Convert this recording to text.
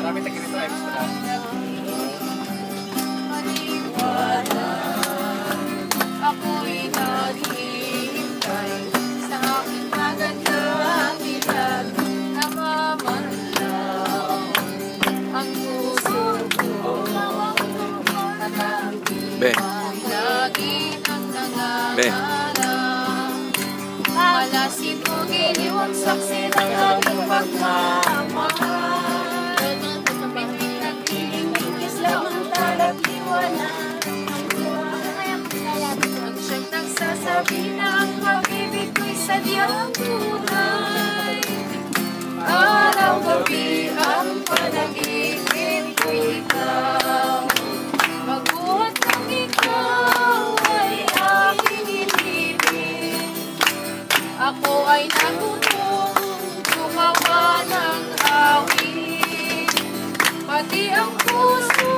Marami tayo ganito ay gusto na. Ako'y naghihintay sa aking magandang ilan na mamanlaw ang puso ko. Be. Ako'y lagi nang Be. nangangarap. Malasin mo giliwang saksi ng aking pagmamahal. Bitik ng kiling-kilis lamang talab liwanag. Ang siyang nagsasabi na ang pag-ibig ko'y sadyang tunay. Araw-gabi ang panaginip ko'y ikaw. Mabuhat kung ikaw ay aking inibig. Ako ay natutong gumawa ng awit. Pati ang puso